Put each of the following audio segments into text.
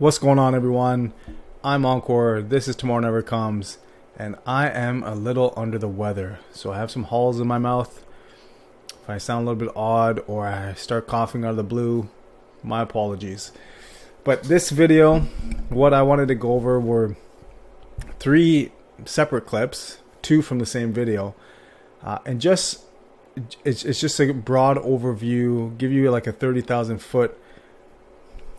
What's going on, everyone? I'm Encore. This is Tomorrow Never Comes, and I am a little under the weather. So I have some holes in my mouth. If I sound a little bit odd or I start coughing out of the blue, my apologies. But this video, what I wanted to go over were three separate clips, two from the same video, and it's just a broad overview, give you like a 30,000 foot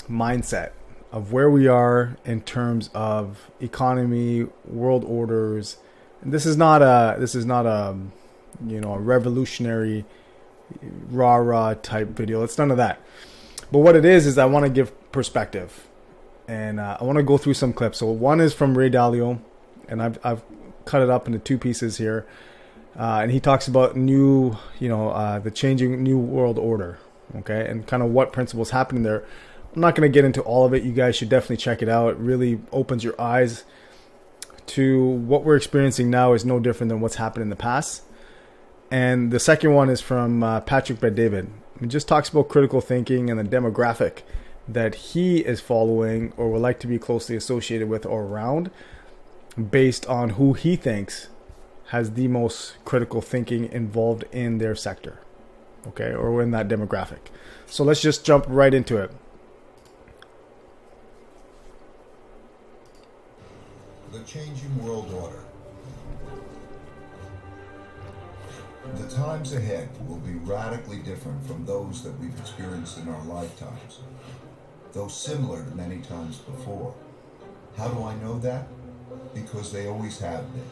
mindset of where we are in terms of economy, world orders. And this is not a a revolutionary rah-rah type video. It's none of that. But what it is I want to give perspective, and I want to go through some clips. So one is from Dalio, and I've cut it up into two pieces here, and he talks about the changing new world order, okay, and kind of what principles happening there. I'm not going to get into all of it. You guys should definitely check it out. It really opens your eyes to what we're experiencing now is no different than what's happened in the past. And the second one is from Patrick Bet-David. He just talks about critical thinking and the demographic that he is following or would like to be closely associated with or around based on who he thinks has the most critical thinking involved in their sector, okay, or in that demographic. So let's just jump right into it. The changing world order. The times ahead will be radically different from those that we've experienced in our lifetimes, though similar to many times before. How do I know that? Because they always have been.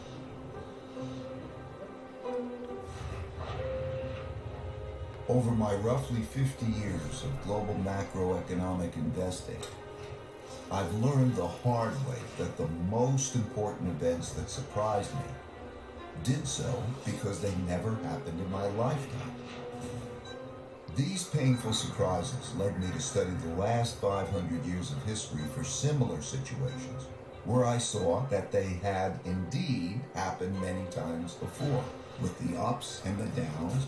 Over my roughly 50 years of global macroeconomic investing, I've learned the hard way that the most important events that surprised me did so because they never happened in my lifetime. These painful surprises led me to study the last 500 years of history for similar situations, where I saw that they had indeed happened many times before, with the ups and the downs.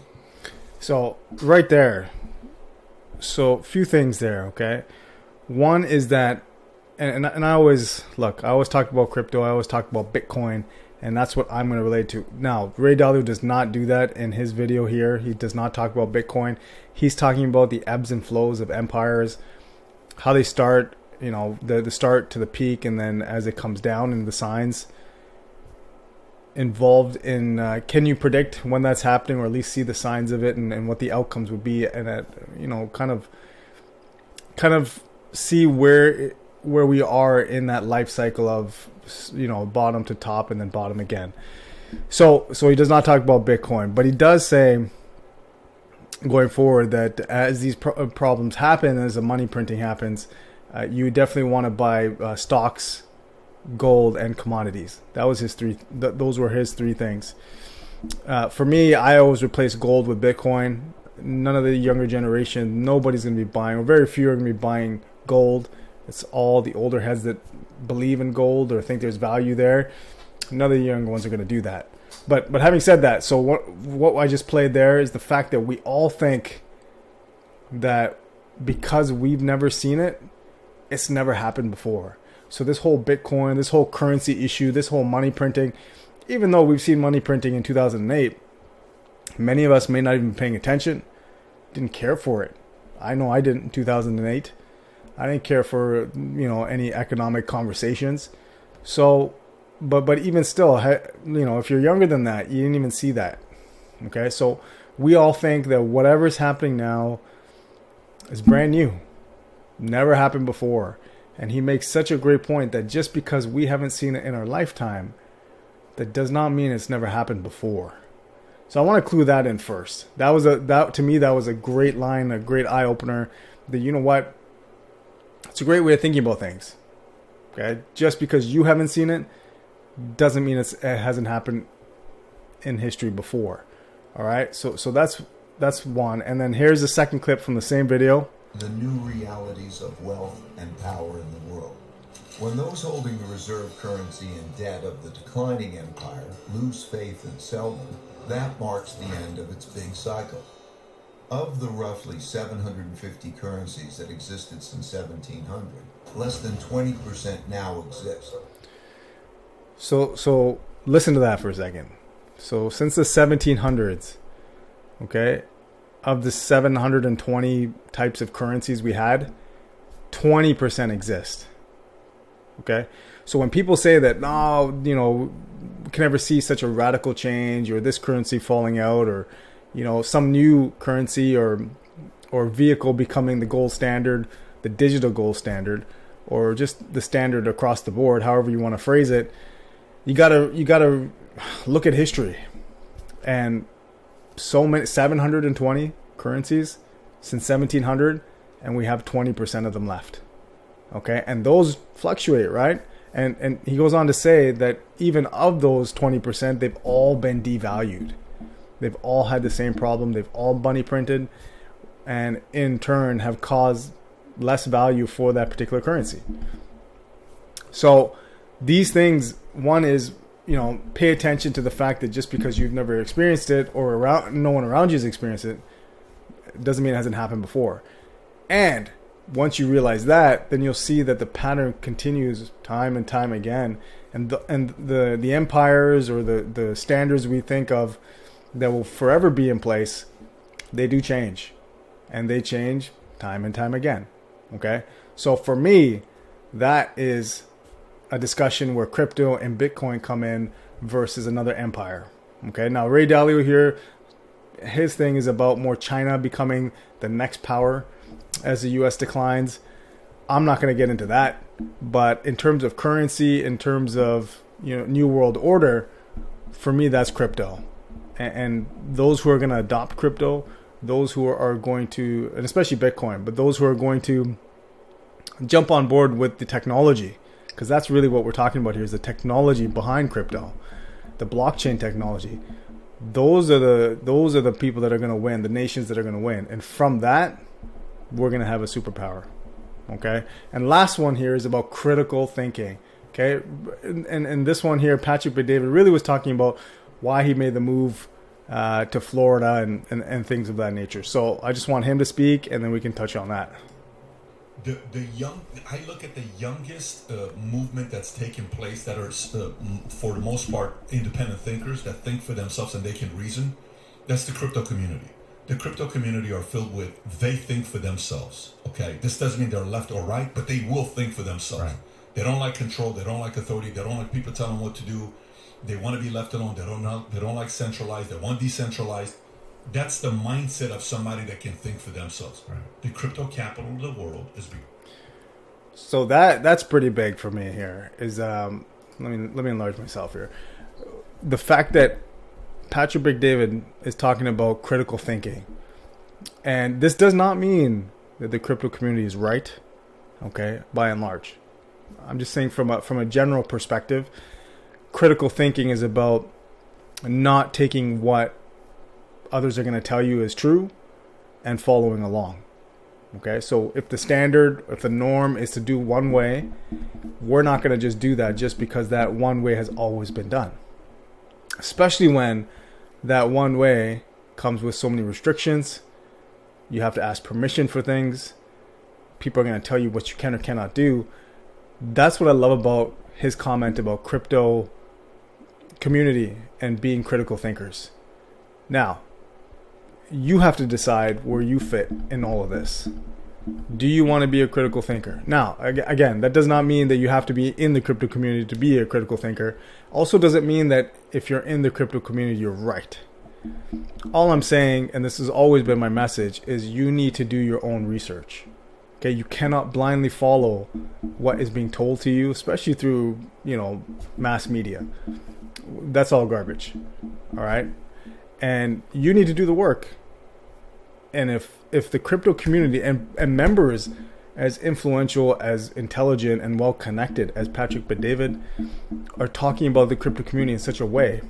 So right there, so a few things there, okay? One is that, and I always talk about crypto, I always talk about Bitcoin, and that's what I'm going to relate to. Now, Ray Dalio does not do that in his video here. He does not talk about Bitcoin. He's talking about the ebbs and flows of empires, how they start, the start to the peak, and then as it comes down, and the signs involved in can you predict when that's happening, or at least see the signs of it, and what the outcomes would be, and kind of see where we are in that life cycle of bottom to top and then bottom again. So he does not talk about Bitcoin, but he does say going forward that as these problems happen, as the money printing happens, you definitely want to buy stocks, gold, and commodities. That was his three. Those were his three things. For me, I always replace gold with Bitcoin. None of the younger generation, nobody's going to be buying, or very few are going to be buying gold. It's all the older heads that believe in gold or think there's value there. None of the younger ones are going to do that. But having said that, so what I just played there is the fact that we all think that because we've never seen it, it's never happened before. So this whole Bitcoin, this whole currency issue, this whole money printing, even though we've seen money printing in 2008, many of us may not even be paying attention, didn't care for it. I know I didn't in 2008. I didn't care for any economic conversations. So, but even still, if you're younger than that, you didn't even see that. Okay, so we all think that whatever's happening now is brand new, never happened before. And he makes such a great point that just because we haven't seen it in our lifetime, that does not mean it's never happened before. So I want to clue that in first. To me that was a great line, a great eye opener. That it's a great way of thinking about things. Okay, just because you haven't seen it doesn't mean it hasn't happened in history before. All right, so that's one. And then here's the second clip from the same video. The new realities of wealth and power in the world. When those holding the reserve currency and debt of the declining empire lose faith and sell them, that marks the end of its big cycle. Of the roughly 750 currencies that existed since 1700, Less than 20% now exist. So listen to that for a second. So since the 1700s, okay, of the 720 types of currencies we had, 20% exist. Okay, so when people say that, no, you know, we can never see such a radical change, or this currency falling out, or, you know, some new currency or vehicle becoming the gold standard, the digital gold standard, or just the standard across the board, however you want to phrase it, you gotta look at history. And so many, 720 currencies since 1700, and we have 20% of them left. Okay, and those fluctuate, right? And he goes on to say that even of those 20%, they've all been devalued. They've all had the same problem. They've all money printed, and in turn have caused less value for that particular currency. So these things, one is, you know, pay attention to the fact that just because you've never experienced it, or no one around you has experienced it, doesn't mean it hasn't happened before. And once you realize that, then you'll see that the pattern continues time and time again. And the empires, or the standards we think of that will forever be in place, they do change. And they change time and time again. Okay? So for me, that is a discussion where crypto and Bitcoin come in versus another empire. Okay? Now, Ray Dalio here, his thing is about more China becoming the next power as the US declines. I'm not going to get into that, but in terms of currency, in terms of, you know, new world order, for me that's crypto. And those who are going to adopt crypto, those who are going to, and especially Bitcoin, but those who are going to jump on board with the technology, because that's really what we're talking about here, is the technology behind crypto, the blockchain technology. Those are the people that are going to win, the nations that are going to win. And from that, we're going to have a superpower. Okay. And last one here is about critical thinking. Okay. And this one here, Patrick Bet-David really was talking about why he made the move to Florida and things of that nature. So I just want him to speak, and then we can touch on that. I look at the youngest movement that's taken place that are, for the most part, independent thinkers that think for themselves and they can reason. That's the crypto community. The crypto community are filled with, they think for themselves. Okay, this doesn't mean they're left or right, but they will think for themselves. Right. They don't like control. They don't like authority. They don't like people telling them what to do. They want to be left alone. They don't like centralized. They want decentralized. That's the mindset of somebody that can think for themselves. Right. The crypto capital of the world is big. So that's pretty big for me here. Is let me enlarge myself here. The fact that Patrick Bet-David is talking about critical thinking, and this does not mean that the crypto community is right. Okay, by and large, I'm just saying from a general perspective, critical thinking is about not taking what others are going to tell you is true and following along. Okay, so if the standard, if the norm is to do one way, we're not going to just do that just because that one way has always been done. Especially when that one way comes with so many restrictions. You have to ask permission for things. People are going to tell you what you can or cannot do. That's what I love about his comment about crypto community and being critical thinkers. Now, you have to decide where you fit in all of this. Do you want to be a critical thinker? Now, again, that does not mean that you have to be in the crypto community to be a critical thinker. Also doesn't mean that if you're in the crypto community, you're right. All I'm saying, and this has always been my message, is you need to do your own research. Okay, you cannot blindly follow what is being told to you, especially through, mass media. That's all garbage. All right? And you need to do the work. And if the crypto community and members as influential, as intelligent, and well-connected as Patrick Bet-David are talking about the crypto community in such a way,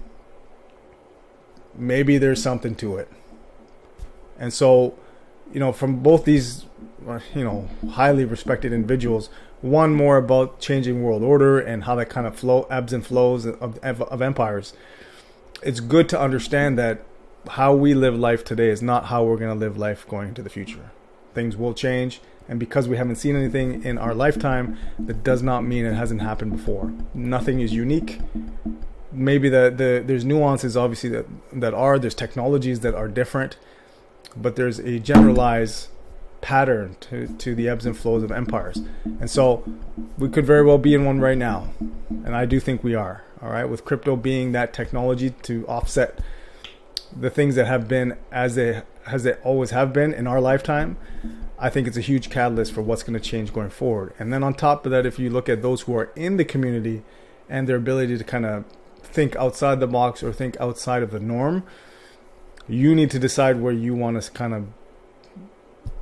maybe there's something to it. And so, from both these, highly respected individuals, one more about changing world order and how that kind of ebbs and flows of empires. It's good to understand that how we live life today is not how we're going to live life going into the future. Things will change, And because we haven't seen anything in our lifetime, that does not mean it hasn't happened before. Nothing is unique. Maybe there's nuances, obviously, there's technologies that are different, but there's a generalized pattern to the ebbs and flows of empires. And so we could very well be in one right now. And I do think we are. All right. With crypto being that technology to offset the things that have been as they always have been in our lifetime, I think it's a huge catalyst for what's going to change going forward. And then on top of that, if you look at those who are in the community and their ability to kind of think outside the box or think outside of the norm, you need to decide where you want to kind of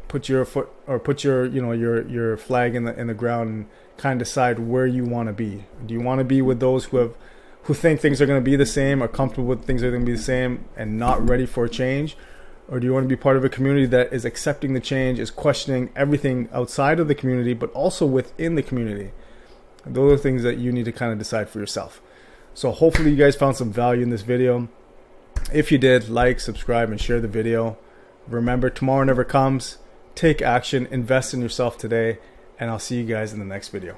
put your foot or put your flag in the ground and kind of decide where you want to be. Do you want to be with those who think things are going to be the same, are comfortable with things are going to be the same and not ready for a change? Or do you want to be part of a community that is accepting the change, is questioning everything outside of the community, but also within the community? And those are things that you need to kind of decide for yourself. So hopefully you guys found some value in this video. If you did, like, subscribe, and share the video. Remember, tomorrow never comes. Take action, invest in yourself today, and I'll see you guys in the next video.